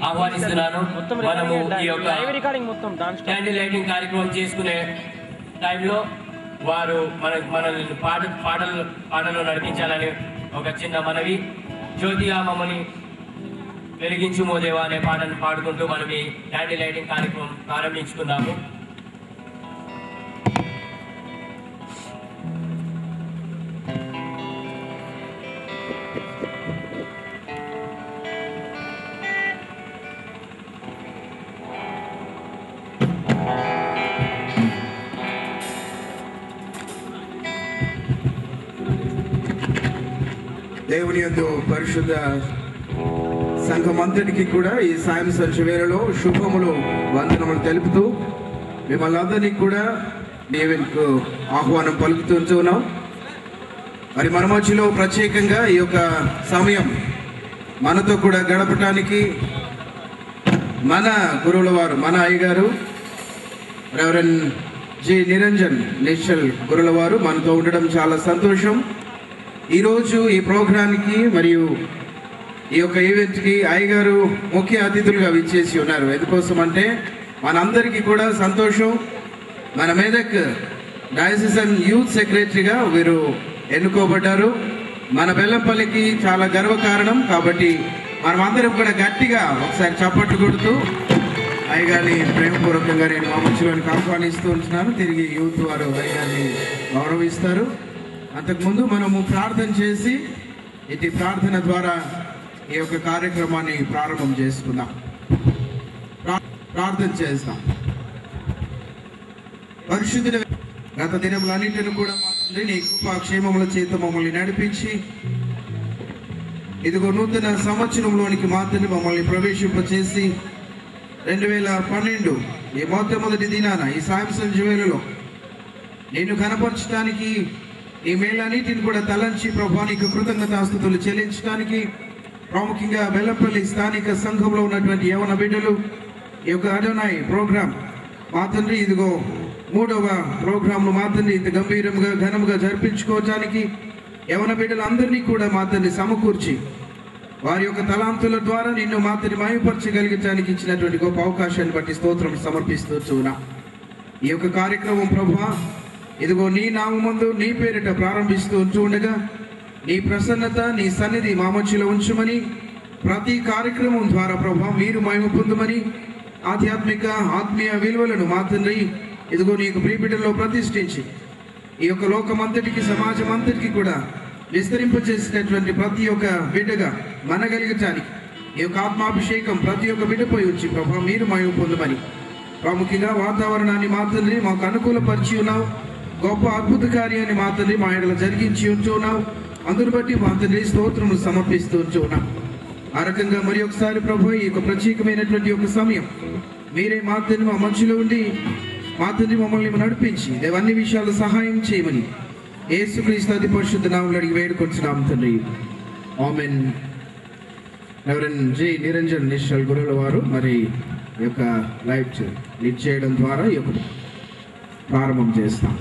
ఆహ్వానిస్తున్నాను. మనము ఈ యొక్క క్యాండిల్ లైటింగ్ కార్యక్రమం చేసుకునే టైంలో వారు మనల్ని పాటలు నడిపించాలని ఒక చిన్న మనవి. జ్యోతిగా మమ్మల్ని వెలిగించుమో దేవా అనే పాటను పాడుకుంటూ మనం ఈ క్యాండిల్ లైటింగ్ కార్యక్రమం ప్రారంభించుకుందాము. దేవుని యందు పరిశుద్ధ సంఘమంతటికి కూడా ఈ సాయం సంధ్య వేళలో శుభములు వందనములు తెలుపుతూ మిమ్మల్ని అందరినీ కూడా దేవునికి ఆహ్వానం పలుకుతున్నాం. మరి మన మధ్యలో ప్రత్యేకంగా ఈ యొక్క సమయం మనతో కూడా గడపటానికి మన గురువుల వారు, మన అయ్యగారు రెవరెండ్ జి నిరంజన్ నిశ్చల్ గురువుల వారు మనతో ఉండడం చాలా సంతోషం. ఈరోజు ఈ ప్రోగ్రాంకి మరియు ఈ యొక్క ఈవెంట్కి అయ్యగారు ముఖ్య అతిథులుగా విచ్చేసి ఉన్నారు. ఎందుకోసం అంటే మనందరికీ కూడా సంతోషం. మన మెదక్ డయాసిసన్ యూత్ సెక్రటరీగా వీరు ఎన్నుకోబడ్డారు. మన బెల్లంపల్లికి చాలా గర్వకారణం. కాబట్టి మనం అందరం కూడా గట్టిగా ఒకసారి చప్పట్లు కొడుతూ అయ్యగారిని ప్రేమపూర్వకంగా నేను మా మధ్యలోనికి ఆహ్వానిస్తూ ఉంటున్నాను. తిరిగి యూత్ వారు అయ్యగారిని గౌరవిస్తారు. అంతకుముందు మనము ప్రార్థన చేసి ఇటు ప్రార్థన ద్వారా ఈ యొక్క కార్యక్రమాన్ని ప్రారంభం చేసుకుందాం. ప్రార్థన చేస్తాం. పరిశుద్ధుడ, గత దినములన్నింటిని కూడా నీ కృపా క్షేమముల చేత మమ్మల్ని నడిపించి ఇదిగో నూతన సంవత్సరంలోనికి మాత్రమే మమ్మల్ని ప్రవేశింపచేసి 2012 ఈ మొట్టమొదటి దినాన ఈ సాయం సంధ్య వేళలో నేను కనపరచడానికి ఈ మేళన్నిటిని కూడా తలంచి ప్రభువా నీకు కృతజ్ఞతాస్తుతులు చెల్లించడానికి ప్రాముఖ్యంగా బెల్లంపల్లి స్థానిక సంఘంలో ఉన్నటువంటి యవన బిడ్డలు ఈ యొక్క అడోనాయ్ ప్రోగ్రాం మా తండ్రి ఇదిగో 3వ ప్రోగ్రాంను మా తండ్రి ఇంత గంభీరంగా ఘనంగా జరిపించుకోవడానికి యవన బిడ్డలందరినీ కూడా మా తండ్రి సమకూర్చి వారి యొక్క తలాంతుల ద్వారా నిన్ను మా తండ్రి మహిమపరచగలిగించడానికి ఇచ్చినటువంటి గొప్ప అవకాశాన్ని బట్టి స్తోత్రం సమర్పిస్తూ ఈ యొక్క కార్యక్రమం ప్రభువా ఇదిగో నీ నామమందు నీ పేరిట ప్రారంభిస్తూ ఉండగా నీ ప్రసన్నత నీ సన్నిధి మా మధ్యలో ఉంచమని, ప్రతి కార్యక్రమం ద్వారా ప్రభువా మీరు మహిమ పొందమని, ఆధ్యాత్మిక ఆత్మీయ విలువలను మా తండ్రి ఇదిగో నీకు ప్రియబిడ్డల్లో ప్రతిష్ఠించి ఈ యొక్క లోకమంతటికి సమాజం అంతటికి కూడా విస్తరింపచేసినటువంటి ప్రతి ఒక్క బిడ్డగా మనగలిగటానికి ఈ యొక్క ఆత్మాభిషేకం ప్రతి ఒక్క బిడ్డపై ఉంచి ప్రభువా మీరు మహిమ పొందమని, ప్రాముఖ్యంగా వాతావరణాన్ని మా తండ్రి మాకు అనుకూలపరిచి ఉన్నావు. గొప్ప అద్భుత కార్యాన్ని మా తండ్రి మా ఎడల జరిగించి ఉంచున్నావు. అందును బట్టి మా తండ్రి స్తోత్రములు సమర్పిస్తూ ఉంచున్నాం. ఆ రకంగా మరి ఒకసారి ప్రభు ఈ యొక్క ప్రత్యేకమైనటువంటి ఒక సమయం మీరే మా తండ్రి మా మధ్యలో ఉండి మా తండ్రి మమ్మల్ని నడిపించి దేవన్ని విషయాలు సహాయం చేయమని యేసుక్రీస్తు అతి పరిశుద్ధ నామములో అడిగి వేడుకొంచున్నాం తండ్రి. ఆమేన్. రెవరెండ్ జి నిరంజన్ నిశ్చల్ గురువుల వారు మరి ఈ యొక్క లైవ్ లీడ్ చేయడం ద్వారా ఈ యొక్క ప్రారంభం చేస్తాం.